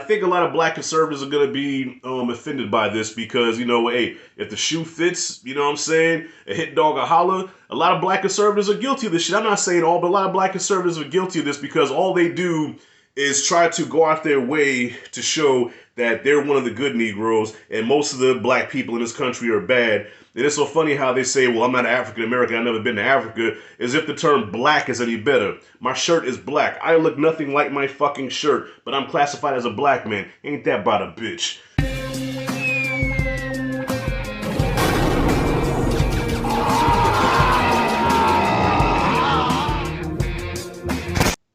think a lot of black conservatives are going to be offended by this because, you know, hey, if the shoe fits, you know what I'm saying, a hit dog a holler, a lot of black conservatives are guilty of this shit. I'm not saying all, but a lot of black conservatives are guilty of this because all they do is try to go out their way to show that they're one of the good Negroes and most of the black people in this country are bad. And it's so funny how they say, well, I'm not African American, I've never been to Africa, as if the term black is any better. My shirt is black. I look nothing like my fucking shirt, but I'm classified as a black man. Ain't that about a bitch?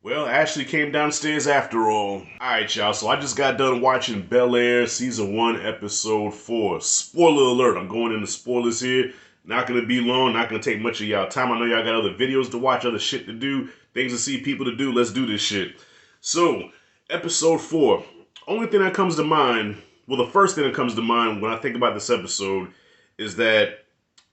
Well, Ashley came downstairs after all. Alright, y'all, so I just got done watching Bel-Air Season 1, Episode 4. Spoiler alert, I'm going into spoilers here. Not going to be long, not going to take much of y'all time. I know y'all got other videos to watch, other shit to do, things to see, people to do. Let's do this shit. So, Episode 4. Only thing that comes to mind, well, the first thing that comes to mind when I think about this episode is that,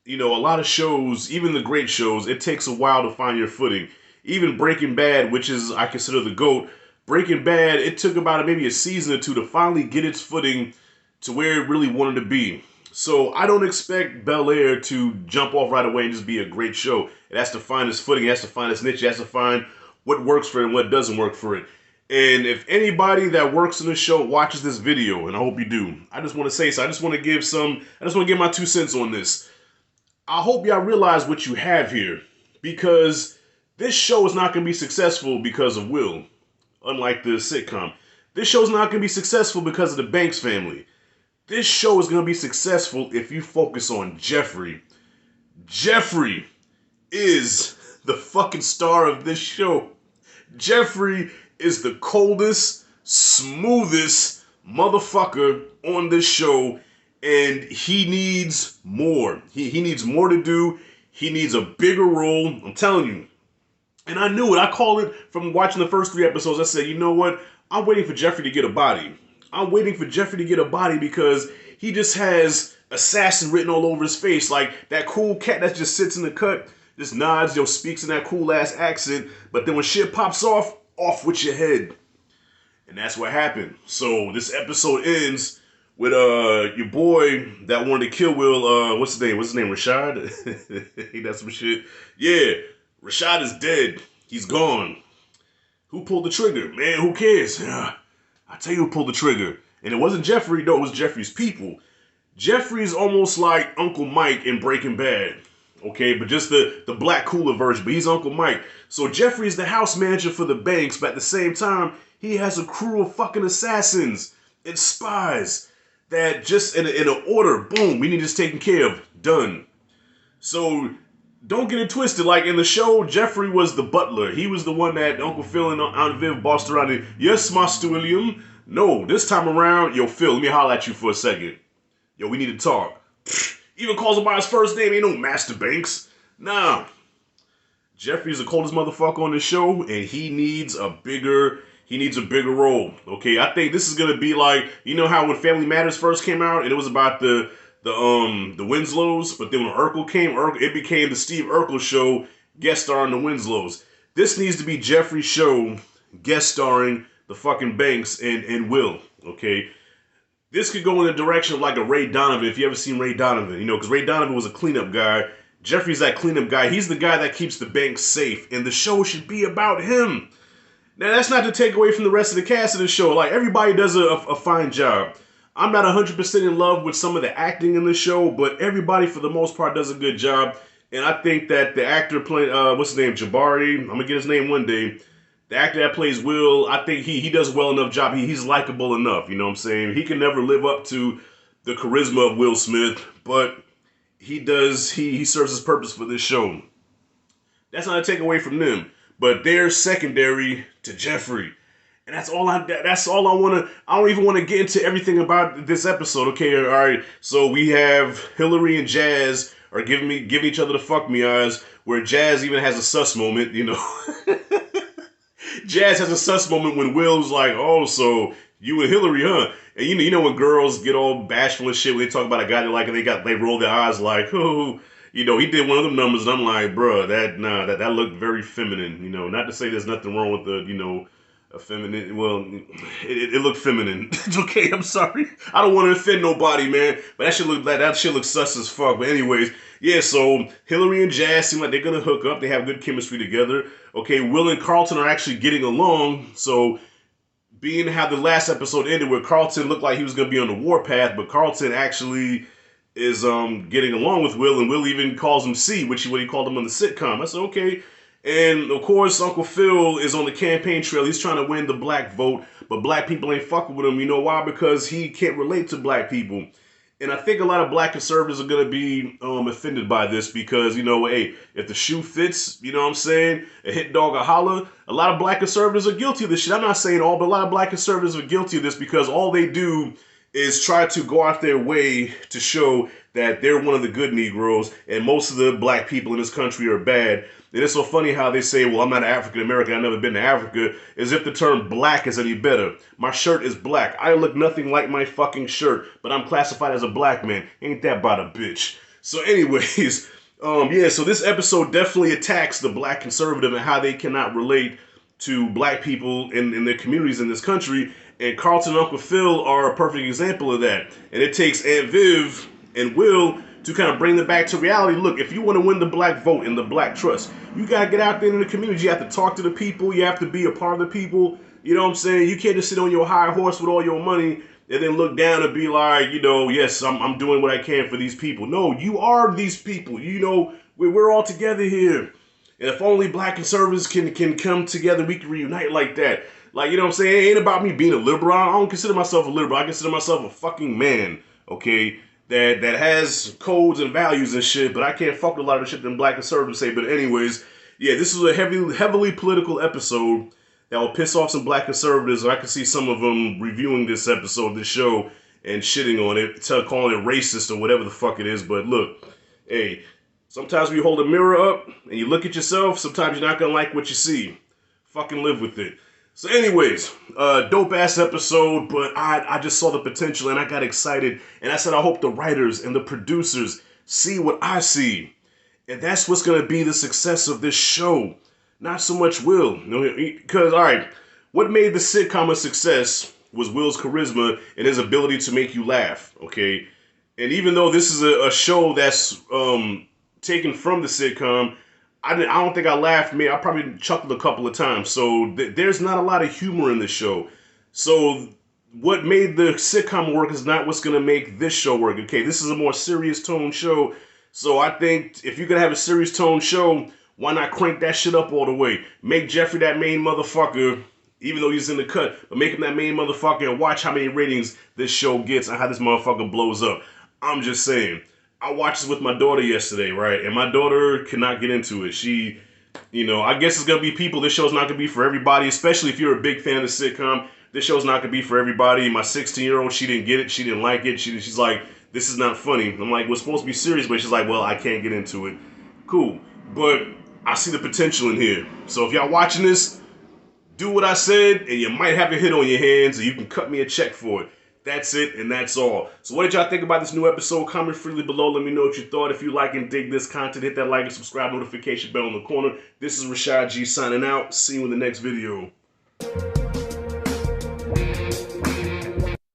you know, a lot of shows, even the great shows, it takes a while to find your footing. Even Breaking Bad, which is, I consider the GOAT, Breaking Bad, it took about maybe a season or two to finally get its footing to where it really wanted to be. So I don't expect Bel-Air to jump off right away and just be a great show. It has to find its footing, it has to find its niche, it has to find what works for it and what doesn't work for it. And if anybody that works in the show watches this video, and I hope you do, I just want to say so. I just want to give my 2 cents on this. I hope y'all realize what you have here, because this show is not going to be successful because of Will, unlike the sitcom. This show is not going to be successful because of the Banks family. This show is going to be successful if you focus on Geoffrey. Geoffrey is the fucking star of this show. Geoffrey is the coldest, smoothest motherfucker on this show, and he needs more. He needs more to do. He needs a bigger role. I'm telling you. And I knew it. I called it from watching the first 3 episodes. I said, you know what? I'm waiting for Geoffrey to get a body. I'm waiting for Geoffrey to get a body because he just has assassin written all over his face. Like that cool cat that just sits in the cut, just nods, speaks in that cool ass accent. But then when shit pops off with your head. And that's what happened. So this episode ends with your boy that wanted to kill Will. What's his name? Rashad? He does some shit. Yeah. Rashad is dead. He's gone. Who pulled the trigger? Man, who cares? I tell you who pulled the trigger. And it wasn't Geoffrey, no, it was Geoffrey's people. Geoffrey's almost like Uncle Mike in Breaking Bad. Okay, but just the black cooler version, but he's Uncle Mike. So Geoffrey's the house manager for the Banks, but at the same time, he has a crew of fucking assassins and spies that just in an order, boom, we need this taken care of. Done. So don't get it twisted. Like in the show, Geoffrey was the butler. He was the one that Uncle Phil and Aunt Viv bossed around. And, yes, Master William. No, this time around, yo, Phil, let me holler at you for a second. Yo, we need to talk. Even calls him by his first name. Ain't no Master Banks. Nah. Geoffrey's the coldest motherfucker on the show, and he needs a bigger role. Okay, I think this is gonna be like, you know how when Family Matters first came out, and it was about the Winslows, but then when Urkel came, it became the Steve Urkel show, guest starring the Winslows. This needs to be Geoffrey's show, guest starring the fucking Banks and Will, okay? This could go in the direction of like a Ray Donovan, if you ever seen Ray Donovan, you know, because Ray Donovan was a cleanup guy. Geoffrey's that cleanup guy. He's the guy that keeps the Banks safe, and the show should be about him. Now, that's not to take away from the rest of the cast of the show. Like, everybody does a fine job. I'm not 100% in love with some of the acting in the show, but everybody, for the most part, does a good job. And I think that the actor playing, what's his name, Jabari, I'm going to get his name one day. The actor that plays Will, I think he does a well enough job. He's likable enough, you know what I'm saying? He can never live up to the charisma of Will Smith, but he serves his purpose for this show. That's not a take away from them, but they're secondary to Geoffrey. And that's all I want to, I don't even want to get into everything about this episode, okay? All right, so we have Hillary and Jazz are giving each other the fuck me eyes, where Jazz even has a sus moment, you know. Jazz has a sus moment when Will's like, oh, so you and Hillary, huh? And you know when girls get all bashful and shit when they talk about a guy they like and they roll their eyes like, oh, you know, he did one of them numbers and I'm like, bruh, that looked very feminine, you know. Not to say there's nothing wrong with the, you know, feminine. Well, it looked feminine. Okay, I'm sorry. I don't want to offend nobody, man. But that shit looks sus as fuck. But anyways, yeah. So Hillary and Jazz seem like they're gonna hook up. They have good chemistry together. Okay, Will and Carlton are actually getting along. So being how the last episode ended, where Carlton looked like he was gonna be on the warpath, but Carlton actually is getting along with Will, and Will even calls him C, which is what he called him on the sitcom. I said, okay. And of course, Uncle Phil is on the campaign trail. He's trying to win the black vote, but black people ain't fucking with him. You know why? Because he can't relate to black people. And I think a lot of black conservatives are going to be offended by this because, you know, hey, if the shoe fits, you know what I'm saying, a hit dog a holler, a lot of black conservatives are guilty of this shit. I'm not saying all, but a lot of black conservatives are guilty of this because all they do is try to go out their way to show that they're one of the good Negroes and most of the black people in this country are bad. And it's so funny how they say, well, I'm not African American, I've never been to Africa, as if the term black is any better. My shirt is black. I look nothing like my fucking shirt, but I'm classified as a black man. Ain't that about a bitch? So anyways, yeah, so this episode definitely attacks the black conservative and how they cannot relate to black people in their communities in this country. And Carlton and Uncle Phil are a perfect example of that. And it takes Aunt Viv and Will to kind of bring them back to reality. Look, if you want to win the black vote and the black trust, you got to get out there in the community. You have to talk to the people. You have to be a part of the people. You know what I'm saying? You can't just sit on your high horse with all your money and then look down and be like, you know, yes, I'm doing what I can for these people. No, you are these people. You know, we're all together here. And if only black conservatives can come together, we can reunite like that. Like, you know what I'm saying? It ain't about me being a liberal. I don't consider myself a liberal. I consider myself a fucking man, okay? That has codes and values and shit, but I can't fuck with a lot of the shit that black conservatives say. But anyways, yeah, this is a heavily political episode that will piss off some black conservatives. I can see some of them reviewing this episode, this show, and shitting on it, calling it racist or whatever the fuck it is. But look, hey, sometimes when you hold a mirror up and you look at yourself, sometimes you're not gonna like what you see. Fucking live with it. So anyways, dope ass episode, but I just saw the potential and I got excited. And I said, I hope the writers and the producers see what I see. And that's what's going to be the success of this show. Not so much Will. Because, all right, what made the sitcom a success was Will's charisma and his ability to make you laugh, okay? And even though this is a show that's taken from the sitcom, I don't think I laughed. I probably chuckled a couple of times. So there's not a lot of humor in this show. So what made the sitcom work is not what's going to make this show work. Okay, this is a more serious tone show. So I think if you're going to have a serious tone show, why not crank that shit up all the way? Make Geoffrey that main motherfucker, even though he's in the cut, but make him that main motherfucker and watch how many ratings this show gets and how this motherfucker blows up. I'm just saying. I watched this with my daughter yesterday, right? And my daughter cannot get into it. She, you know, I guess it's going to be people. This show's not going to be for everybody, especially if you're a big fan of the sitcom. This show's not going to be for everybody. My 16-year-old, she didn't get it. She didn't like it. She's like, this is not funny. I'm like, we're supposed to be serious, but she's like, well, I can't get into it. Cool. But I see the potential in here. So if y'all watching this, do what I said, and you might have a hit on your hands, and you can cut me a check for it. That's it, and that's all. So what did y'all think about this new episode? Comment freely below. Let me know what you thought. If you like and dig this content, hit that like and subscribe notification bell in the corner. This is Rashad G signing out. See you in the next video.